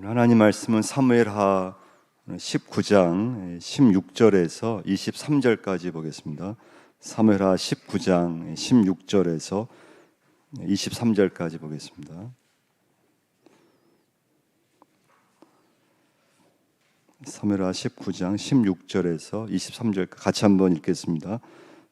하나님 말씀은 사무엘하 19장 16절에서 23절까지 보겠습니다. 사무엘하 19장 16절에서 23절까지 보겠습니다. 사무엘하 19장 16절에서 23절 같이 한번 읽겠습니다.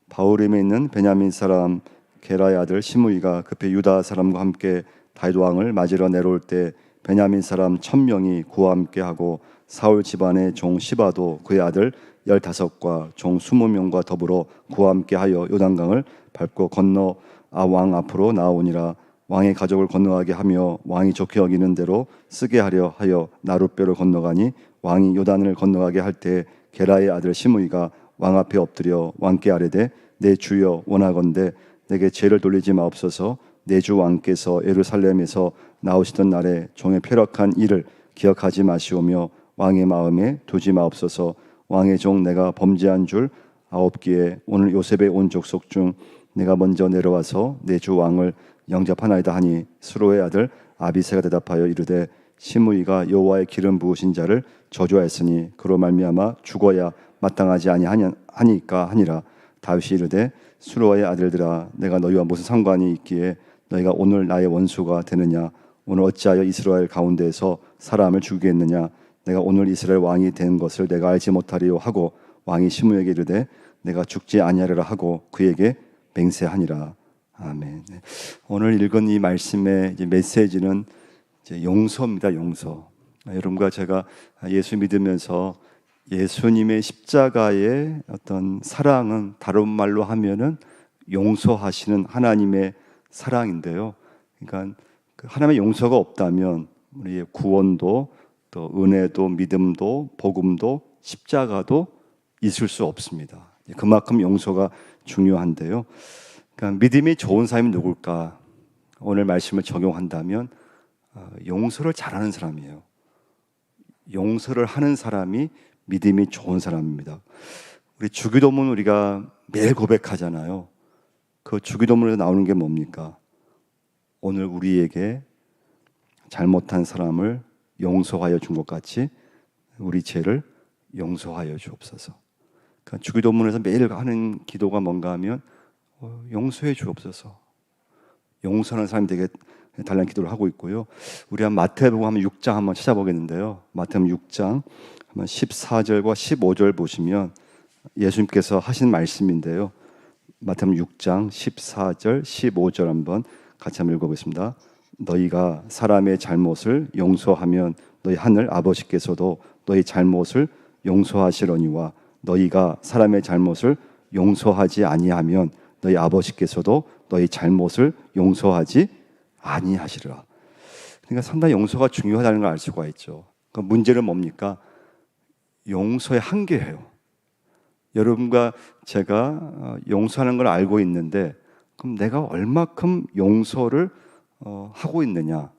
바후림에 있는 베냐민 사람 게라의 아들 시므이가 급히 유다 사람과 함께 다윗 왕을 맞으러 내려올 때 베냐민 사람 1000명이 그와 함께하고 사울 집안의 종 시바도 그의 아들 15과 종 20명과 더불어 그와 함께하여 요단강을 밟고 건너 왕 앞으로 나오니라. 왕의 가족을 건너가게 하며 왕이 좋게 여기는 대로 쓰게 하려 하여 나룻배로 건너가니 왕이 요단을 건너가게 할 때 게라의 아들 시므이가 왕 앞에 엎드려 왕께 아뢰되 내 주여 원하건대 내게 죄를 돌리지 마옵소서. 내 주 왕께서 예루살렘에서 나오시던 날에 종의 폐역한 일을 기억하지 마시오며 왕의 마음에 두지 마옵소서. 왕의 종 내가 범죄한 줄 아옵기에 오늘 요셉의 온 족속 중 내가 먼저 내려와서 내 주 왕을 영접하나이다 하니 수로의 아들 아비새가 대답하여 이르되 시므이가 여호와의 기름 부으신 자를 저주하였으니 그로 말미암아 죽어야 마땅하지 아니하니까 하니라. 다윗이 이르되 수로의 아들들아 내가 너희와 무슨 상관이 있기에 너희가 오늘 나의 원수가 되느냐. 오늘 어찌하여 이스라엘 가운데에서 사람을 죽이겠느냐. 내가 오늘 이스라엘 왕이 된 것을 내가 알지 못하리요 하고 왕이 시므에게 이르되 내가 죽지 아니하리라 하고 그에게 맹세하니라. 아멘. 오늘 읽은 이 말씀의 메시지는 용서입니다. 용서. 여러분과 제가 예수 믿으면서 예수님의 십자가의 어떤 사랑은 다른 말로 하면은 용서하시는 하나님의 사랑인데요. 그러니까 하나님의 용서가 없다면 우리의 구원도 또 은혜도 믿음도 복음도 십자가도 있을 수 없습니다. 그만큼 용서가 중요한데요. 그러니까 믿음이 좋은 사람이 누굴까? 오늘 말씀을 적용한다면 용서를 잘하는 사람이에요. 용서를 하는 사람이 믿음이 좋은 사람입니다. 우리 주기도문 우리가 매일 고백하잖아요. 그 주기도문에서 나오는 게 뭡니까? 오늘 우리에게 잘못한 사람을 용서하여 준 것 같이 우리 죄를 용서하여 주옵소서. 그러니까 주기도문에서 매일 하는 기도가 뭔가 하면 용서해 주옵소서. 용서하는 사람이 되게 달라는 기도를 하고 있고요. 우리 한 마태복음 한번 6장 한번 찾아보겠는데요. 마태복음 6장 한번 14절과 15절 보시면 예수님께서 하신 말씀인데요. 마태복음 6장 14절 15절 한번 같이 한번 읽어보겠습니다. 너희가 사람의 잘못을 용서하면 너희 하늘 아버지께서도 너희 잘못을 용서하시려니와 너희가 사람의 잘못을 용서하지 아니하면 너희 아버지께서도 너희 잘못을 용서하지 아니하시리라. 그러니까 상당히 용서가 중요하다는 걸 알 수가 있죠. 그러니까 문제는 뭡니까? 용서의 한계예요. 여러분과 제가 용서하는 걸 알고 있는데 그럼 내가 얼마큼 용서를 하고 있느냐?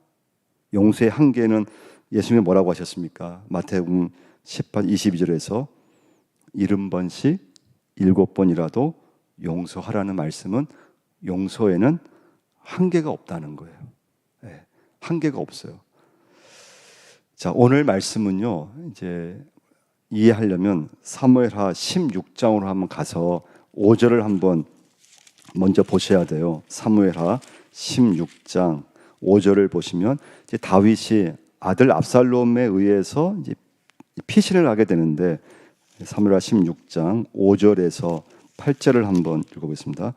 용서의 한계는 예수님이 뭐라고 하셨습니까? 마태복음 18, 22절에서 70번씩 7번이라도 용서하라는 말씀은 용서에는 한계가 없다는 거예요. 네, 한계가 없어요. 자, 오늘 말씀은요, 이제 이해하려면 사무엘하 16장으로 한번 가서 5절을 한번 먼저 보셔야 돼요. 사무엘하 16장 5절을 보시면 이제 다윗이 아들 압살롬에 의해서 이제 피신을 하게 되는데 사무엘하 16장 5절에서 8절을 한번 읽어보겠습니다.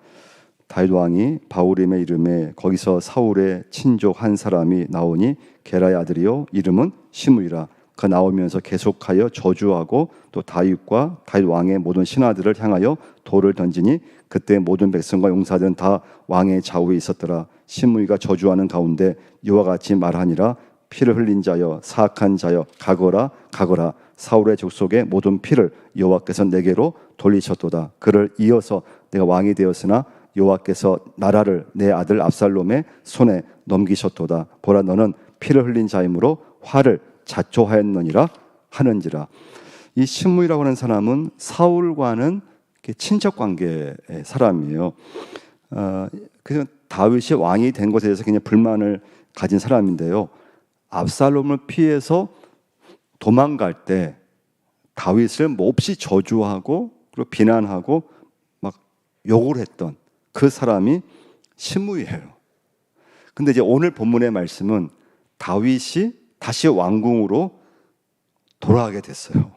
다윗 왕이 바후림의 이름에 거기서 사울의 친족 한 사람이 나오니 게라의 아들이요 이름은 시므이라. 그 나오면서 계속하여 저주하고 또 다윗과 다윗 왕의 모든 신하들을 향하여 돌을 던지니 그때 모든 백성과 용사들은 다 왕의 좌우에 있었더라. 시므이가 저주하는 가운데 이와 같이 말하니라. 피를 흘린 자여 사악한 자여 가거라 가거라. 사울의 족속의 모든 피를 여호와께서 내게로 돌리셨도다. 그를 이어서 내가 왕이 되었으나 여호와께서 나라를 내 아들 압살롬의 손에 넘기셨도다. 보라 너는 피를 흘린 자이므로 화를 자초하였느니라 하는지라. 이 시므이라고 하는 사람은 사울과는 친척 관계의 사람이에요. 그래서 다윗이 왕이 된 것에 대해서 그냥 불만을 가진 사람인데요. 압살롬을 피해서 도망갈 때 다윗을 몹시 저주하고 그리고 비난하고 막 욕을 했던 그 사람이 시므이예요. 근데 이제 오늘 본문의 말씀은 다윗이 다시 왕궁으로 돌아가게 됐어요.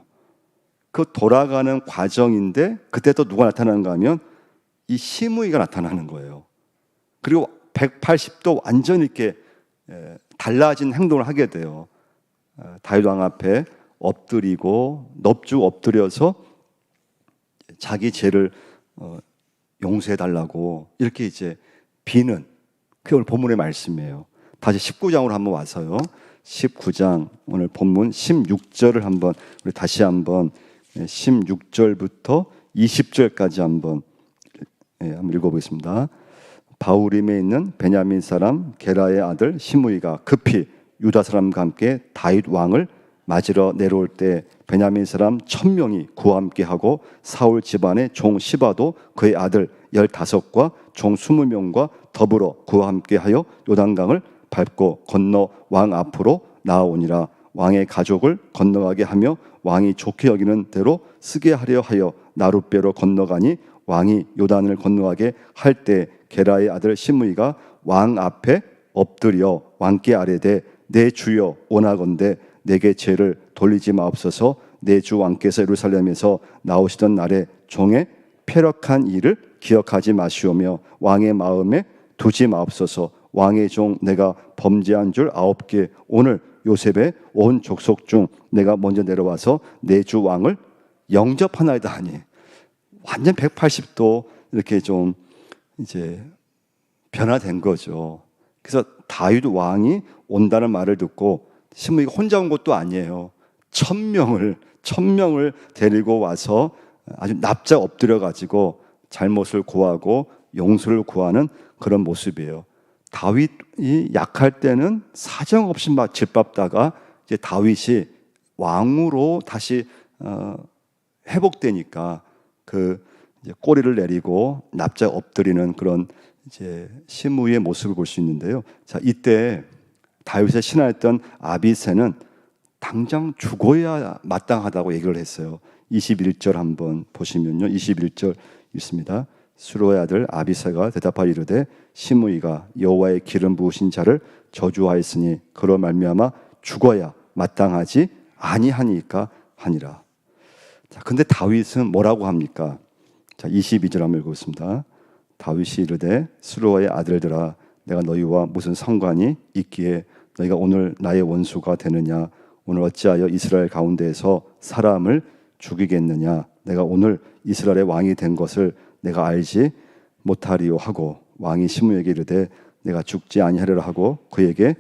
그 돌아가는 과정인데 그때 또 누가 나타나는가 하면 이 시므이가 나타나는 거예요. 그리고 180도 완전히 이렇게 달라진 행동을 하게 돼요. 다윗 왕 앞에 엎드리고 넙죽 엎드려서 자기 죄를 용서해 달라고 이렇게 이제 비는 그게 오늘 본문의 말씀이에요. 다시 19장으로 한번 와서요. 19장 오늘 본문 16절을 한번 우리 다시 한번 16절부터 20절까지 한번 읽어보겠습니다. 바후림에 있는 베냐민 사람 게라의 아들 시므이가 급히 유다 사람과 함께 다윗 왕을 맞으러 내려올 때 베냐민 사람 1000명이 그와 함께 하고 사울 집안의 종 시바도 그의 아들 15과 종 20명과 더불어 그와 함께 하여 요단강을 밟고 건너 왕 앞으로 나아오니라. 왕의 가족을 건너가게 하며 왕이 좋게 여기는 대로 쓰게 하려 하여 나룻배로 건너가니 왕이 요단을 건너가게 할 때 게라의 아들 시므이가 왕 앞에 엎드려 왕께 아뢰되 내 주여 원하건대 내게 죄를 돌리지 마옵소서. 내 주 왕께서 예루살렘에서 나오시던 날에 종의 패력한 일을 기억하지 마시오며 왕의 마음에 두지 마옵소서. 왕의 종 내가 범죄한 줄 아옵게 오늘 요셉의 온 족속 중 내가 먼저 내려와서 내 주 왕을 영접하나이다 하니 완전 180도 이렇게 좀 이제 변화된 거죠. 그래서 다윗 왕이 온다는 말을 듣고 시므이가 혼자 온 것도 아니에요. 1000명을 데리고 와서 아주 납작 엎드려 가지고 잘못을 고하고 용서를 구하는 그런 모습이에요. 다윗이 약할 때는 사정없이 막 짓밟다가 이제 다윗이 왕으로 다시 회복되니까 그 이제 꼬리를 내리고 납작 엎드리는 그런 이제 시므이의 모습을 볼 수 있는데요. 자, 이때 다윗의 신하였던 아비새는 당장 죽어야 마땅하다고 얘기를 했어요. 21절 한번 보시면요. 21절 있습니다. 수로의 아들 아비새가 대답하여 이르되 시므이가 여호와의 기름 부으신 자를 저주하였으니 그로 말미암아 죽어야 마땅하지 아니하니까 하니라. 자, 근데 다윗은 뭐라고 합니까? 자, 22절 한번 읽겠습니다. 다윗이 이르되 수로의 아들들아 내가 너희와 무슨 상관이 있기에 너희가 오늘 나의 원수가 되느냐? 오늘 어찌하여 이스라엘 가운데에서 사람을 죽이겠느냐? 내가 오늘 이스라엘의 왕이 된 것을 내가 알지 못하리요 하고 왕이 시므에게 이르되 내가 죽지 아니하리라 하고 그에게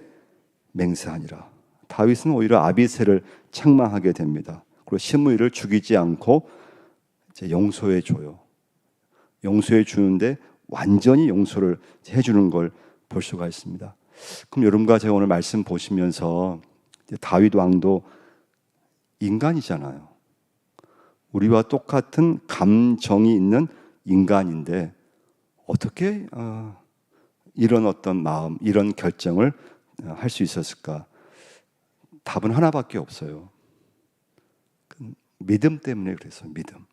맹세하니라. 다윗은 오히려 아비새를 책망하게 됩니다. 그리고 시므이를 죽이지 않고 이제 용서해 줘요. 용서해 주는데 완전히 용서를 해주는 걸 볼 수가 있습니다. 그럼 여러분과 제가 오늘 말씀 보시면서 다윗 왕도 인간이잖아요. 우리와 똑같은 감정이 있는 인간인데 어떻게 이런 어떤 마음, 이런 결정을 할 수 있었을까? 답은 하나밖에 없어요. 믿음 때문에 그랬어요. 믿음.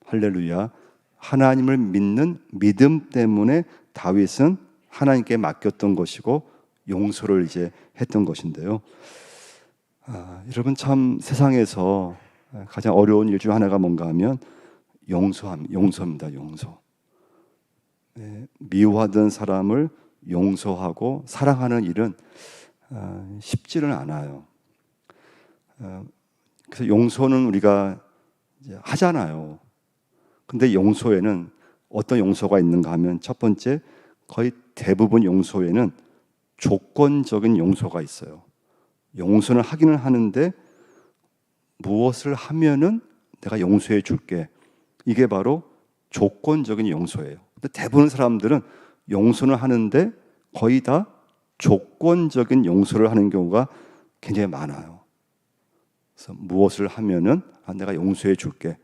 할렐루야. 하나님을 믿는 믿음 때문에 다윗은 하나님께 맡겼던 것이고 용서를 이제 했던 것인데요. 여러분 참 세상에서 가장 어려운 일 중 하나가 뭔가 하면 용서입니다. 용서. 미워하던 사람을 용서하고 사랑하는 일은 쉽지는 않아요. 그래서 용서는 우리가 이제 하잖아요. 근데 용서에는 어떤 용서가 있는가 하면 첫 번째 거의 대부분 용서에는 조건적인 용서가 있어요. 용서는 하기는 하는데 무엇을 하면은 내가 용서해 줄게. 이게 바로 조건적인 용서예요. 근데 대부분 사람들은 용서는 하는데 거의 다 조건적인 용서를 하는 경우가 굉장히 많아요. 그래서 무엇을 하면은 내가 용서해 줄게.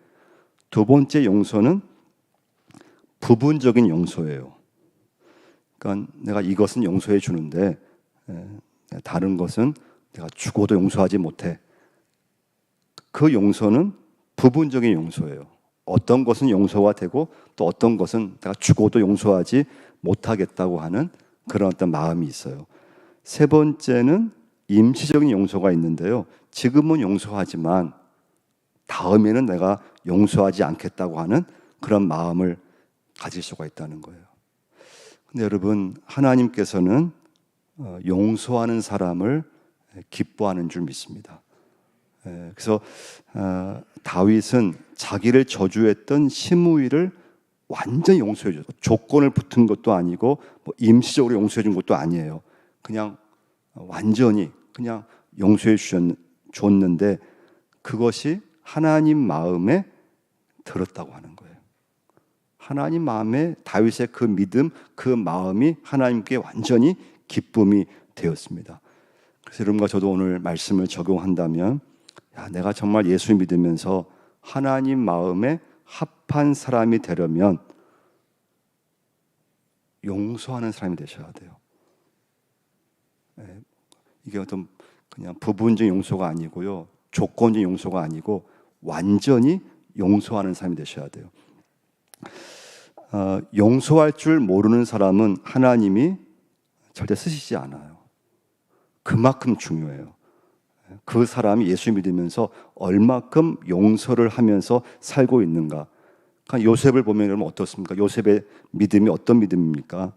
두 번째 용서는 부분적인 용서예요. 그러니까 내가 이것은 용서해 주는데 다른 것은 내가 죽어도 용서하지 못해. 그 용서는 부분적인 용서예요. 어떤 것은 용서가 되고 또 어떤 것은 내가 죽어도 용서하지 못하겠다고 하는 그런 어떤 마음이 있어요. 세 번째는 임시적인 용서가 있는데요. 지금은 용서하지만 다음에는 내가 용서하지 않겠다고 하는 그런 마음을 가질 수가 있다는 거예요. 근데 여러분, 하나님께서는 용서하는 사람을 기뻐하는 줄 믿습니다. 그래서 다윗은 자기를 저주했던 시므이를 완전히 용서해 줬어요. 조건을 붙은 것도 아니고 뭐 임시적으로 용서해 준 것도 아니에요. 그냥 완전히 그냥 용서해 줬는데 그것이 하나님 마음에 들었다고 하는 거예요. 하나님 마음에 다윗의 그 믿음, 그 마음이 하나님께 완전히 기쁨이 되었습니다. 그래서 여러분과 저도 오늘 말씀을 적용한다면, 내가 정말 예수 믿으면서 하나님 마음에 합한 사람이 되려면 용서하는 사람이 되셔야 돼요. 이게 어떤 그냥 부분적인 용서가 아니고요, 조건적인 용서가 아니고 완전히 용서하는 사람이 되셔야 돼요. 용서할 줄 모르는 사람은 하나님이 절대 쓰시지 않아요. 그만큼 중요해요. 그 사람이 예수 믿으면서 얼마큼 용서를 하면서 살고 있는가. 그러니까 요셉을 보면 여러분 어떻습니까? 요셉의 믿음이 어떤 믿음입니까?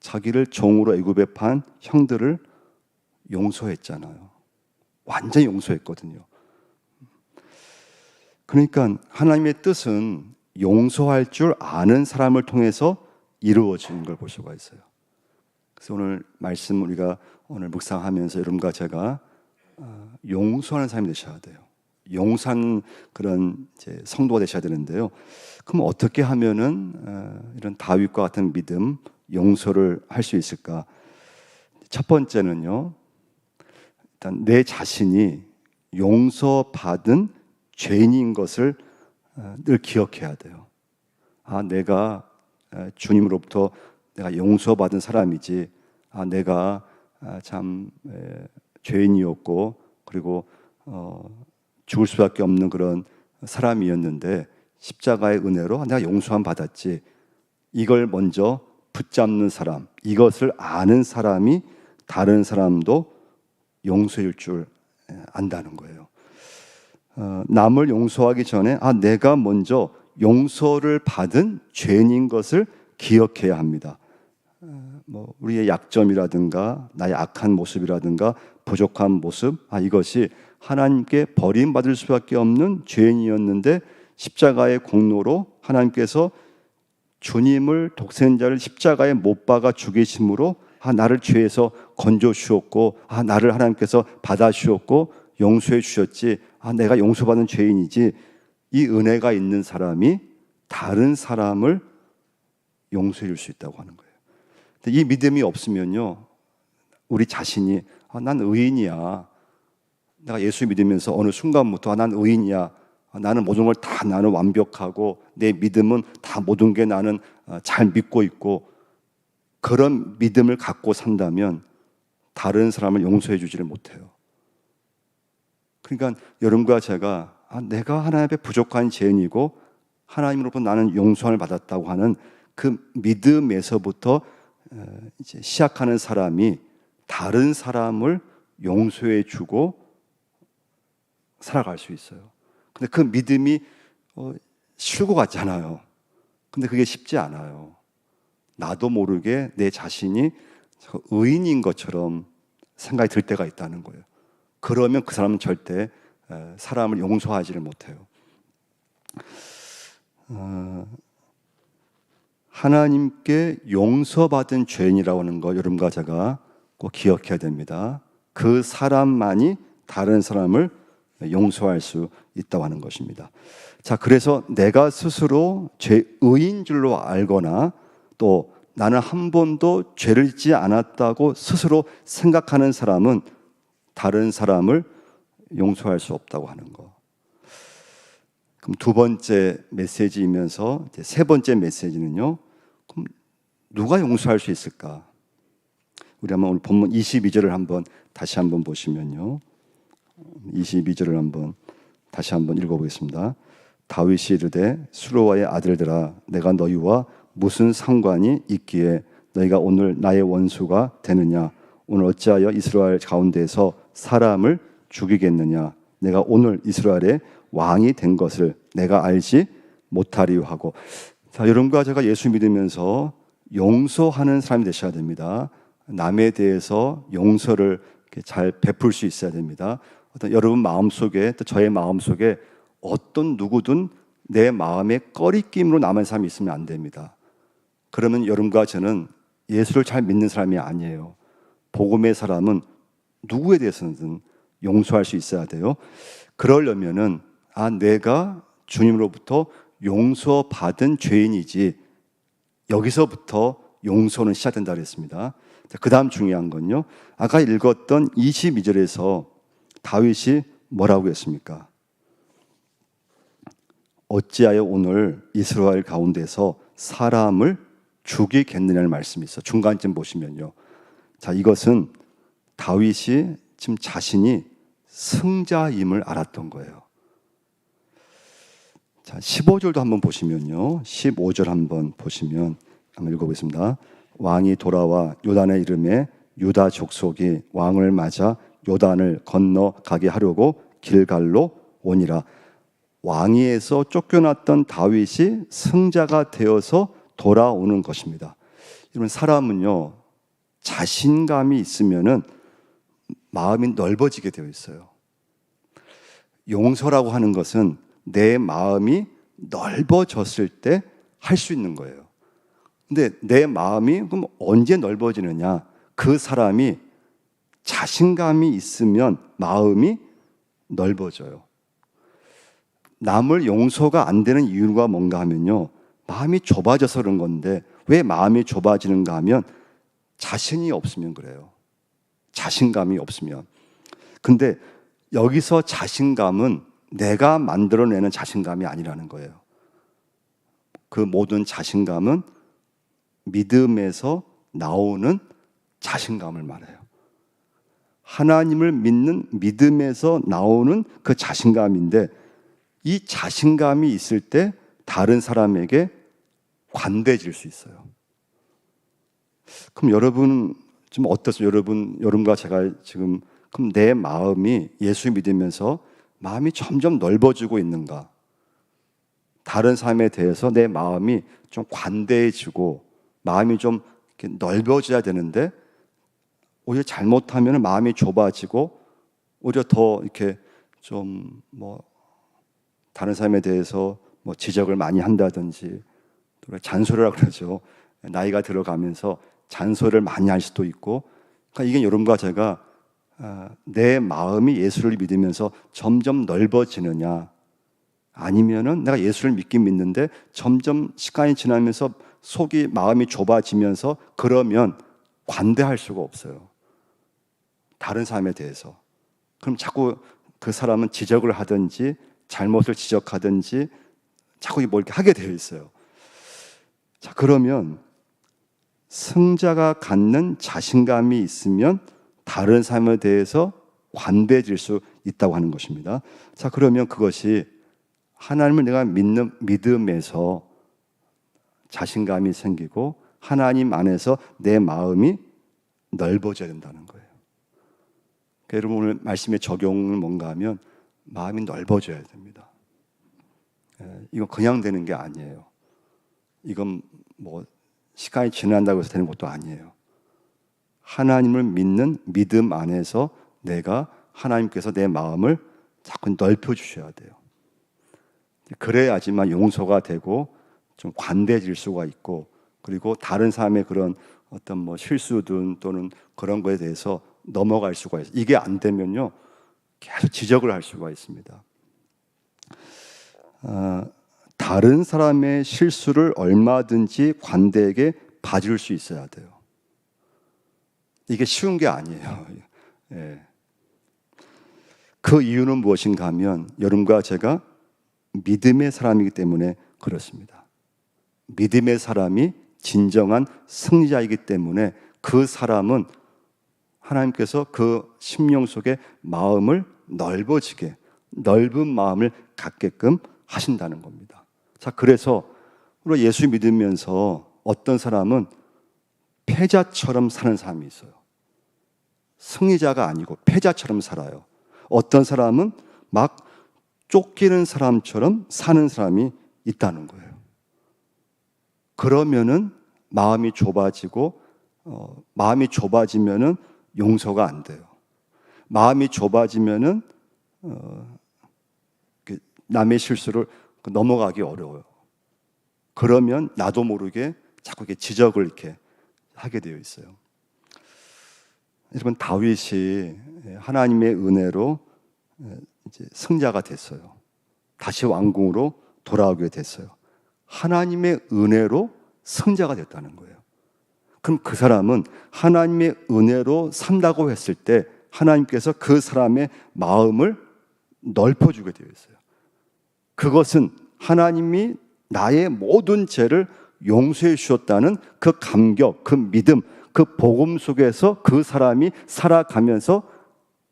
자기를 종으로 애굽에 판 형들을 용서했잖아요. 완전히 용서했거든요. 그러니까 하나님의 뜻은 용서할 줄 아는 사람을 통해서 이루어지는 걸 볼 수가 있어요. 그래서 오늘 말씀 우리가 오늘 묵상하면서 여러분과 제가 용서하는 사람이 되셔야 돼요. 용서하는 그런 이제 성도가 되셔야 되는데요. 그럼 어떻게 하면은 이런 다윗과 같은 믿음, 용서를 할 수 있을까? 첫 번째는요, 일단 내 자신이 용서받은 죄인인 것을 늘 기억해야 돼요. 내가 주님으로부터 내가 용서받은 사람이지. 내가 참 죄인이었고 그리고 죽을 수밖에 없는 그런 사람이었는데 십자가의 은혜로 내가 용서함 받았지. 이걸 먼저 붙잡는 사람, 이것을 아는 사람이 다른 사람도 용서할 줄 안다는 거예요. 남을 용서하기 전에 내가 먼저 용서를 받은 죄인인 것을 기억해야 합니다. 우리의 약점이라든가 나의 악한 모습이라든가 부족한 모습, 이것이 하나님께 버림받을 수밖에 없는 죄인이었는데 십자가의 공로로 하나님께서 주님을 독생자를 십자가에 못 박아 죽이심으로 나를 죄에서 건져 주었고 나를 하나님께서 받아 주었고 용서해 주셨지. 내가 용서받은 죄인이지. 이 은혜가 있는 사람이 다른 사람을 용서해 줄 수 있다고 하는 거예요. 근데 이 믿음이 없으면요, 우리 자신이 난 의인이야. 내가 예수 믿으면서 어느 순간부터 난 의인이야. 나는 모든 걸 다 나는 완벽하고 내 믿음은 다 모든 게 나는 잘 믿고 있고, 그런 믿음을 갖고 산다면 다른 사람을 용서해 주지를 못해요. 그러니까 여러분과 제가 내가 하나님 앞에 부족한 죄인이고 하나님으로부터 나는 용서를 받았다고 하는 그 믿음에서부터 이제 시작하는 사람이 다른 사람을 용서해 주고 살아갈 수 있어요. 근데 그 믿음이 쉬울 것 같잖아요. 근데 그게 쉽지 않아요. 나도 모르게 내 자신이 의인인 것처럼 생각이 들 때가 있다는 거예요. 그러면 그 사람은 절대 사람을 용서하지를 못해요. 하나님께 용서받은 죄인이라고 하는 거 여러분과 제가 꼭 기억해야 됩니다. 그 사람만이 다른 사람을 용서할 수 있다고 하는 것입니다. 자, 그래서 내가 스스로 죄의인 줄로 알거나 또 나는 한 번도 죄를 짓지 않았다고 스스로 생각하는 사람은 다른 사람을 용서할 수 없다고 하는 거. 그럼 두 번째 메시지이면서 세 번째 메시지는요, 그럼 누가 용서할 수 있을까? 우리 한번 오늘 본문 22절을 한번 다시 한번 보시면요. 22절을 한번 다시 한번 읽어보겠습니다. 다윗이 이르되 수로와의 아들들아 내가 너희와 무슨 상관이 있기에 너희가 오늘 나의 원수가 되느냐? 오늘 어찌하여 이스라엘 가운데서 사람을 죽이겠느냐? 내가 오늘 이스라엘의 왕이 된 것을 내가 알지 못하리요 하고. 자, 여러분과 제가 예수 믿으면서 용서하는 사람이 되셔야 됩니다. 남에 대해서 용서를 잘 베풀 수 있어야 됩니다. 어떤 여러분 마음속에 또 저의 마음속에 어떤 누구든 내 마음에 꺼리낌으로 남은 사람이 있으면 안 됩니다. 그러면 여러분과 저는 예수를 잘 믿는 사람이 아니에요. 복음의 사람은 누구에 대해서는 용서할 수 있어야 돼요. 그러려면은 내가 주님으로부터 용서받은 죄인이지, 여기서부터 용서는 시작된다 그랬습니다. 그 다음 중요한 건요, 아까 읽었던 22절에서 다윗이 뭐라고 했습니까? 어찌하여 오늘 이스라엘 가운데서 사람을 죽이겠느냐는 말씀이 있어요. 중간쯤 보시면요. 자, 이것은 다윗이 지금 자신이 승자임을 알았던 거예요. 자, 15절도 한번 보시면요. 15절 한번 보시면 한번 읽어보겠습니다. 왕이 돌아와 요단의 이름에 유다 족속이 왕을 맞아 요단을 건너가게 하려고 길갈로 오니라. 왕위에서 쫓겨났던 다윗이 승자가 되어서 돌아오는 것입니다. 여러분, 사람은요, 자신감이 있으면은 마음이 넓어지게 되어 있어요. 용서라고 하는 것은 내 마음이 넓어졌을 때 할 수 있는 거예요. 근데 내 마음이 그럼 언제 넓어지느냐? 그 사람이 자신감이 있으면 마음이 넓어져요. 남을 용서가 안 되는 이유가 뭔가 하면요, 마음이 좁아져서 그런 건데, 왜 마음이 좁아지는가 하면 자신이 없으면 그래요. 자신감이 없으면. 근데 여기서 자신감은 내가 만들어내는 자신감이 아니라는 거예요. 그 모든 자신감은 믿음에서 나오는 자신감을 말해요. 하나님을 믿는 믿음에서 나오는 그 자신감인데, 이 자신감이 있을 때 다른 사람에게 관대해질 수 있어요. 그럼 여러분 좀 어떠세요? 여러분과 제가 지금 그럼 내 마음이 예수 믿으면서 마음이 점점 넓어지고 있는가? 다른 사람에 대해서 내 마음이 좀 관대해지고 마음이 좀 이렇게 넓어져야 되는데, 오히려 잘못하면 마음이 좁아지고 오히려 더 이렇게 좀 다른 사람에 대해서 지적을 많이 한다든지, 또 잔소리라고 그러죠. 나이가 들어가면서 잔소리를 많이 할 수도 있고. 그러니까 이게 여러분과 제가 내 마음이 예수를 믿으면서 점점 넓어지느냐, 아니면은 내가 예수를 믿긴 믿는데 점점 시간이 지나면서 속이 마음이 좁아지면서 그러면 관대할 수가 없어요. 다른 사람에 대해서. 그럼 자꾸 그 사람은 지적을 하든지 잘못을 지적하든지 자꾸 뭐 이렇게 하게 되어 있어요. 자, 그러면 승자가 갖는 자신감이 있으면 다른 사람에 대해서 관대해질 수 있다고 하는 것입니다. 자, 그러면 그것이 하나님을 내가 믿는 믿음에서 자신감이 생기고 하나님 안에서 내 마음이 넓어져야 된다는 거예요. 그러니까 여러분, 오늘 말씀의 적용은 뭔가 하면 마음이 넓어져야 됩니다. 이건 그냥 되는 게 아니에요. 이건 시간이 지난다고 해서 되는 것도 아니에요. 하나님을 믿는 믿음 안에서 내가 하나님께서 내 마음을 자꾸 넓혀주셔야 돼요. 그래야지만 용서가 되고 좀 관대해질 수가 있고, 그리고 다른 사람의 그런 어떤 실수든 또는 그런 거에 대해서 넘어갈 수가 있어요. 이게 안 되면요, 계속 지적을 할 수가 있습니다. 다른 사람의 실수를 얼마든지 관대하게 봐줄 수 있어야 돼요. 이게 쉬운 게 아니에요. 예. 그 이유는 무엇인가 하면 여러분과 제가 믿음의 사람이기 때문에 그렇습니다. 믿음의 사람이 진정한 승자이기 때문에 그 사람은 하나님께서 그 심령 속에 마음을 넓어지게, 넓은 마음을 갖게끔 하신다는 겁니다. 자, 그래서 우리 예수 믿으면서 어떤 사람은 패자처럼 사는 사람이 있어요. 승리자가 아니고 패자처럼 살아요. 어떤 사람은 막 쫓기는 사람처럼 사는 사람이 있다는 거예요. 그러면은 마음이 좁아지면은 용서가 안 돼요. 마음이 좁아지면은 남의 실수를 넘어가기 어려워요. 그러면 나도 모르게 자꾸 이렇게 지적을 이렇게 하게 되어 있어요. 여러분, 다윗이 하나님의 은혜로 이제 승자가 됐어요. 다시 왕궁으로 돌아오게 됐어요. 하나님의 은혜로 승자가 됐다는 거예요. 그럼 그 사람은 하나님의 은혜로 산다고 했을 때 하나님께서 그 사람의 마음을 넓혀주게 되어 있어요. 그것은 하나님이 나의 모든 죄를 용서해 주셨다는 그 감격, 그 믿음, 그 복음 속에서 그 사람이 살아가면서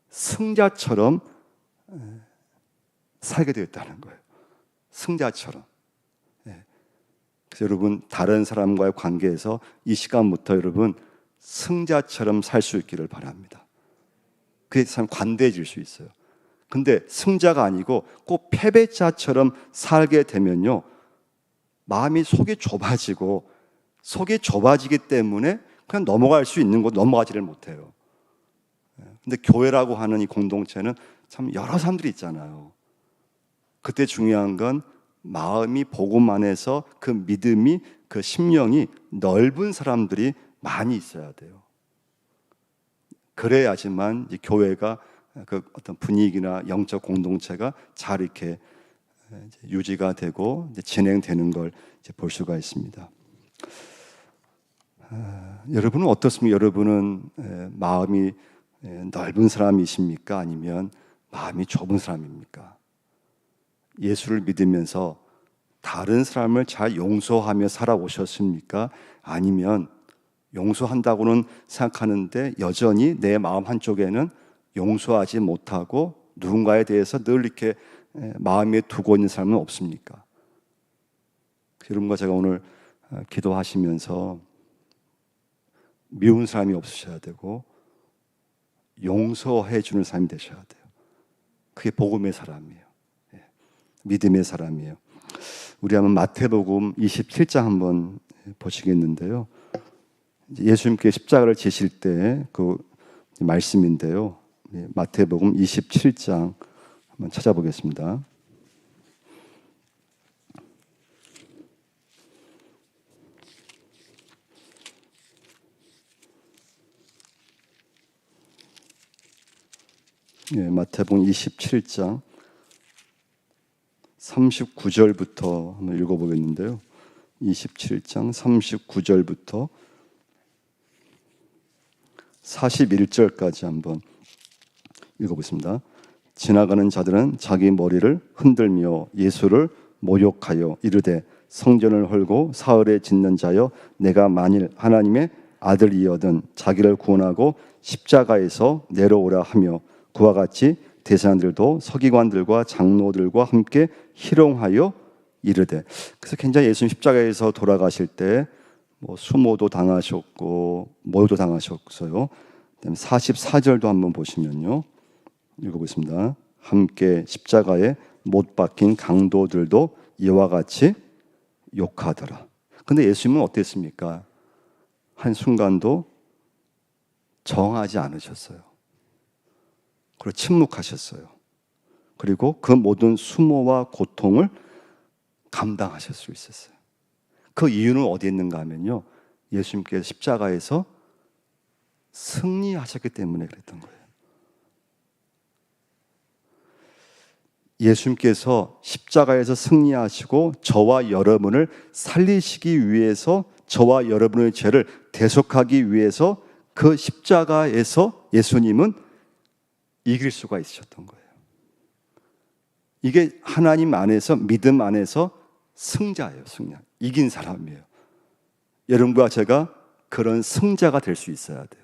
승자처럼 살게 되었다는 거예요. 승자처럼. 그래서 여러분, 다른 사람과의 관계에서 이 시간부터 여러분 승자처럼 살 수 있기를 바랍니다. 그게 참 관대해질 수 있어요. 근데 승자가 아니고 꼭 패배자처럼 살게 되면요, 마음이 속이 좁아지기 때문에 그냥 넘어갈 수 있는 곳 넘어가지를 못해요. 근데 교회라고 하는 이 공동체는 참 여러 사람들이 있잖아요. 그때 중요한 건 마음이 복음 안에서 그 믿음이, 그 심령이 넓은 사람들이 많이 있어야 돼요. 그래야지만 이 교회가 그 어떤 분위기나 영적 공동체가 잘 이렇게 유지가 되고 진행되는 걸 볼 수가 있습니다. 여러분은 어떻습니까? 여러분은 마음이 넓은 사람이십니까? 아니면 마음이 좁은 사람입니까? 예수를 믿으면서 다른 사람을 잘 용서하며 살아오셨습니까? 아니면 용서한다고는 생각하는데 여전히 내 마음 한쪽에는 용서하지 못하고 누군가에 대해서 늘 이렇게 마음에 두고 있는 사람은 없습니까? 여러분과 제가 오늘 기도하시면서 미운 사람이 없으셔야 되고 용서해 주는 사람이 되셔야 돼요. 그게 복음의 사람이에요. 믿음의 사람이에요. 우리 한번 마태복음 27장 한번 보시겠는데요. 예수님께 십자가를 지실 때 그 말씀인데요. 마태복음 27장 한번 찾아보겠습니다. 마태복음 27장 39절부터 한번 읽어보겠는데요. 27장 39절부터 41절까지 한번 읽어보겠습니다. 지나가는 자들은 자기 머리를 흔들며 예수를 모욕하여 이르되 성전을 헐고 사흘에 짓는 자여 내가 만일 하나님의 아들이여든 자기를 구원하고 십자가에서 내려오라 하며 그와 같이 대사장들도 서기관들과 장로들과 함께 희롱하여 이르되. 그래서 굉장히 예수님 십자가에서 돌아가실 때 수모도 당하셨고 모욕도 당하셨어요. 44절도 한번 보시면요, 읽어보겠습니다. 함께 십자가에 못 박힌 강도들도 이와 같이 욕하더라. 근데 예수님은 어땠습니까? 한순간도 정하지 않으셨어요. 그리고 침묵하셨어요. 그리고 그 모든 수모와 고통을 감당하실 수 있었어요. 그 이유는 어디에 있는가 하면요, 예수님께서 십자가에서 승리하셨기 때문에 그랬던 거예요. 예수님께서 십자가에서 승리하시고 저와 여러분을 살리시기 위해서, 저와 여러분의 죄를 대속하기 위해서 그 십자가에서 예수님은 이길 수가 있으셨던 거예요. 이게 하나님 안에서, 믿음 안에서 승자예요. 승자. 이긴 사람이에요. 여러분과 제가 그런 승자가 될 수 있어야 돼요.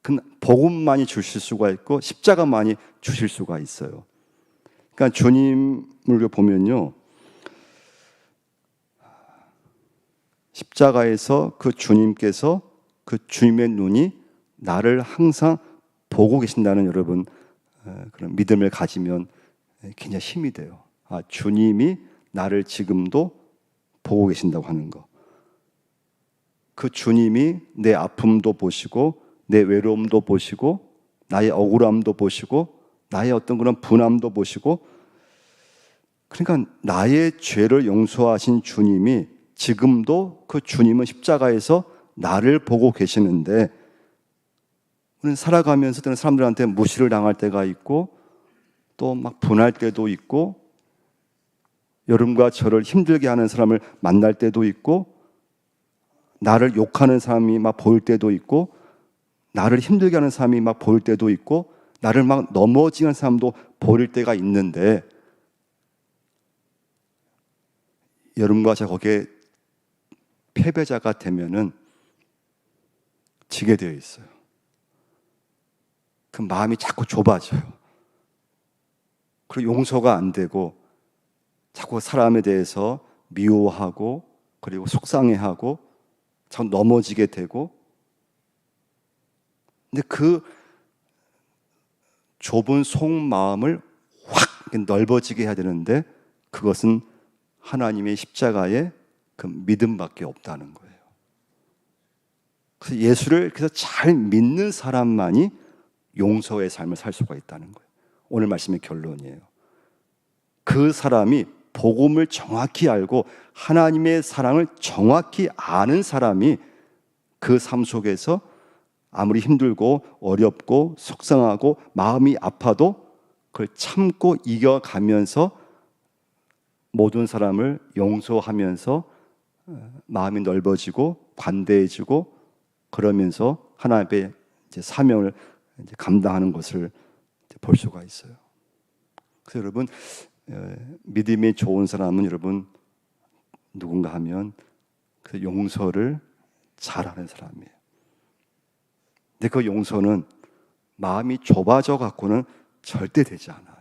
그 복음만이 주실 수가 있고 십자가만이 주실 수가 있어요. 그러니까 주님을 보면요, 십자가에서 그 주님께서 그 주님의 눈이 나를 항상 보고 계신다는 여러분 그런 믿음을 가지면 굉장히 힘이 돼요. 아, 주님이 나를 지금도 보고 계신다고 하는 거. 그 주님이 내 아픔도 보시고 내 외로움도 보시고 나의 억울함도 보시고 나의 어떤 그런 분함도 보시고, 그러니까 나의 죄를 용서하신 주님이 지금도 그 주님은 십자가에서 나를 보고 계시는데, 우리는 살아가면서 때는 사람들한테 무시를 당할 때가 있고 또 막 분할 때도 있고 여러분과 저를 힘들게 하는 사람을 만날 때도 있고 나를 욕하는 사람이 막 보일 때도 있고 나를 힘들게 하는 사람이 막 보일 때도 있고 나를 막 넘어지는 사람도 보일 때가 있는데, 여러분과 제가 거기에 패배자가 되면은 지게 되어 있어요. 그 마음이 자꾸 좁아져요. 그리고 용서가 안 되고 자꾸 사람에 대해서 미워하고 그리고 속상해하고 자꾸 넘어지게 되고, 근데 그 좁은 속마음을 확 넓어지게 해야 되는데 그것은 하나님의 십자가의 그 믿음밖에 없다는 거예요. 그래서 예수를 그래서 잘 믿는 사람만이 용서의 삶을 살 수가 있다는 거예요. 오늘 말씀의 결론이에요. 그 사람이 복음을 정확히 알고 하나님의 사랑을 정확히 아는 사람이 그 삶 속에서 아무리 힘들고 어렵고 속상하고 마음이 아파도 그걸 참고 이겨가면서 모든 사람을 용서하면서 마음이 넓어지고 관대해지고 그러면서 하나님의 이제 사명을 이제 감당하는 것을 볼 수가 있어요. 그래서 여러분, 믿음이 좋은 사람은 여러분 누군가 하면 그 용서를 잘하는 사람이에요. 근데 그 용서는 마음이 좁아져 갖고는 절대 되지 않아요.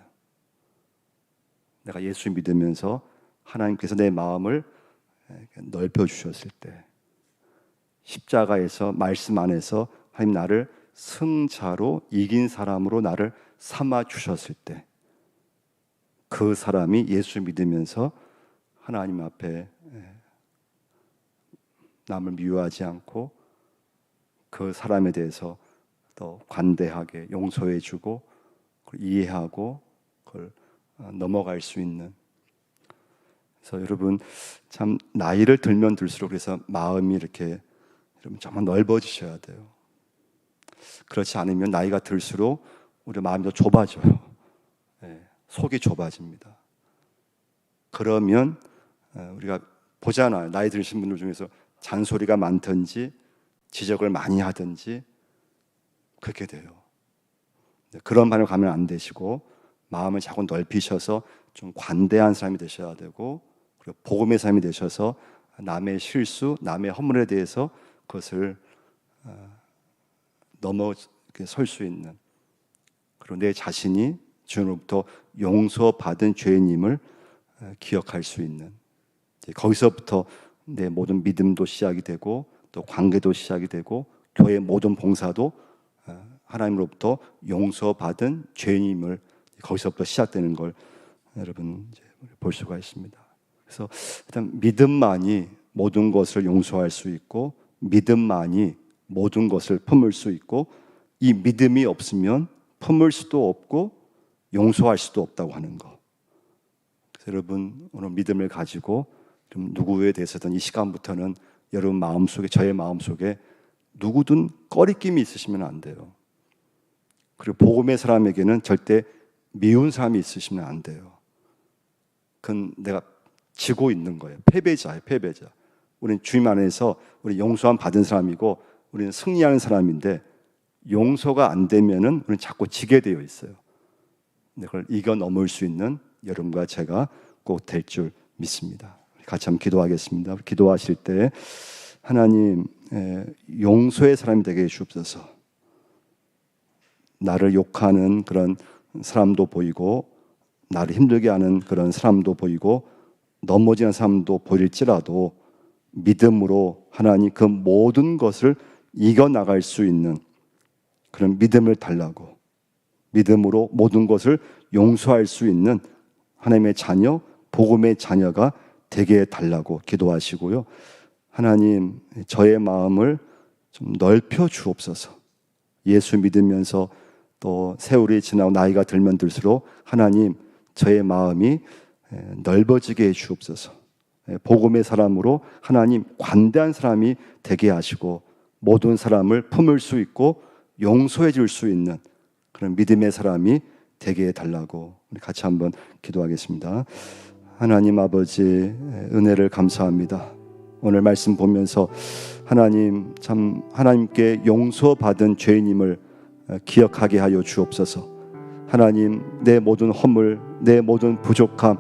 내가 예수 믿으면서 하나님께서 내 마음을 넓혀 주셨을 때, 십자가에서 말씀 안에서 하나님 나를 승자로 이긴 사람으로 나를 삼아 주셨을 때, 그 사람이 예수 믿으면서 하나님 앞에 남을 미워하지 않고 그 사람에 대해서 더 관대하게 용서해 주고 이해하고 그걸 넘어갈 수 있는. 그래서 여러분 참 나이를 들면 들수록 그래서 마음이 이렇게 여러분 정말 넓어지셔야 돼요. 그렇지 않으면 나이가 들수록 우리 마음이 더 좁아져요. 속이 좁아집니다. 그러면 우리가 보잖아요. 나이 드신 분들 중에서 잔소리가 많든지 지적을 많이 하든지 그렇게 돼요. 그런 반을 가면 안 되시고 마음을 자꾸 넓히셔서 좀 관대한 사람이 되셔야 되고, 그리고 복음의 사람이 되셔서 남의 실수, 남의 허물에 대해서 그것을 넘어설 수 있는, 그리고 내 자신이 주님으로부터 용서받은 죄인임을 기억할 수 있는, 거기서부터 내 모든 믿음도 시작이 되고 또 관계도 시작이 되고 교회의 모든 봉사도 하나님으로부터 용서받은 죄인임을 거기서부터 시작되는 걸 여러분 이제 볼 수가 있습니다. 그래서 일단 믿음만이 모든 것을 용서할 수 있고 믿음만이 모든 것을 품을 수 있고, 이 믿음이 없으면 품을 수도 없고 용서할 수도 없다고 하는 거. 그래서 여러분 오늘 믿음을 가지고 좀 누구에 대해서든 이 시간부터는 여러분 마음속에, 저의 마음속에 누구든 꺼리낌이 있으시면 안 돼요. 그리고 복음의 사람에게는 절대 미운 사람이 있으시면 안 돼요. 그건 내가 지고 있는 거예요. 패배자예요, 패배자. 우리는 주님 안에서 우리 용서함 받은 사람이고 우리는 승리하는 사람인데, 용서가 안 되면은 우리는 자꾸 지게 되어 있어요. 그걸 이겨 넘을 수 있는 여러분과 제가 꼭 될 줄 믿습니다. 같이 한번 기도하겠습니다. 기도하실 때 하나님 용서의 사람이 되게 해주옵소서. 나를 욕하는 그런 사람도 보이고 나를 힘들게 하는 그런 사람도 보이고 넘어지는 사람도 보일지라도 믿음으로 하나님 그 모든 것을 이겨나갈 수 있는 그런 믿음을 달라고, 믿음으로 모든 것을 용서할 수 있는 하나님의 자녀, 복음의 자녀가 되게 해달라고 기도하시고요. 하나님, 저의 마음을 좀 넓혀 주옵소서. 예수 믿으면서 또 세월이 지나고 나이가 들면 들수록 하나님, 저의 마음이 넓어지게 해 주옵소서. 복음의 사람으로 하나님 관대한 사람이 되게 하시고 모든 사람을 품을 수 있고 용서해 줄 수 있는 그런 믿음의 사람이 되게 해달라고 우리 같이 한번 기도하겠습니다. 하나님 아버지, 은혜를 감사합니다. 오늘 말씀 보면서 하나님, 참 하나님께 용서받은 죄인임을 기억하게 하여 주옵소서. 하나님, 내 모든 허물, 내 모든 부족함,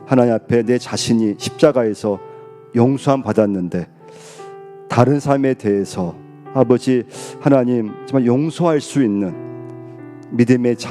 하나님 앞에 내 자신이 십자가에서 용서함 받았는데 다른 삶에 대해서 아버지 하나님 정말 용서할 수 있는 믿음의 자녀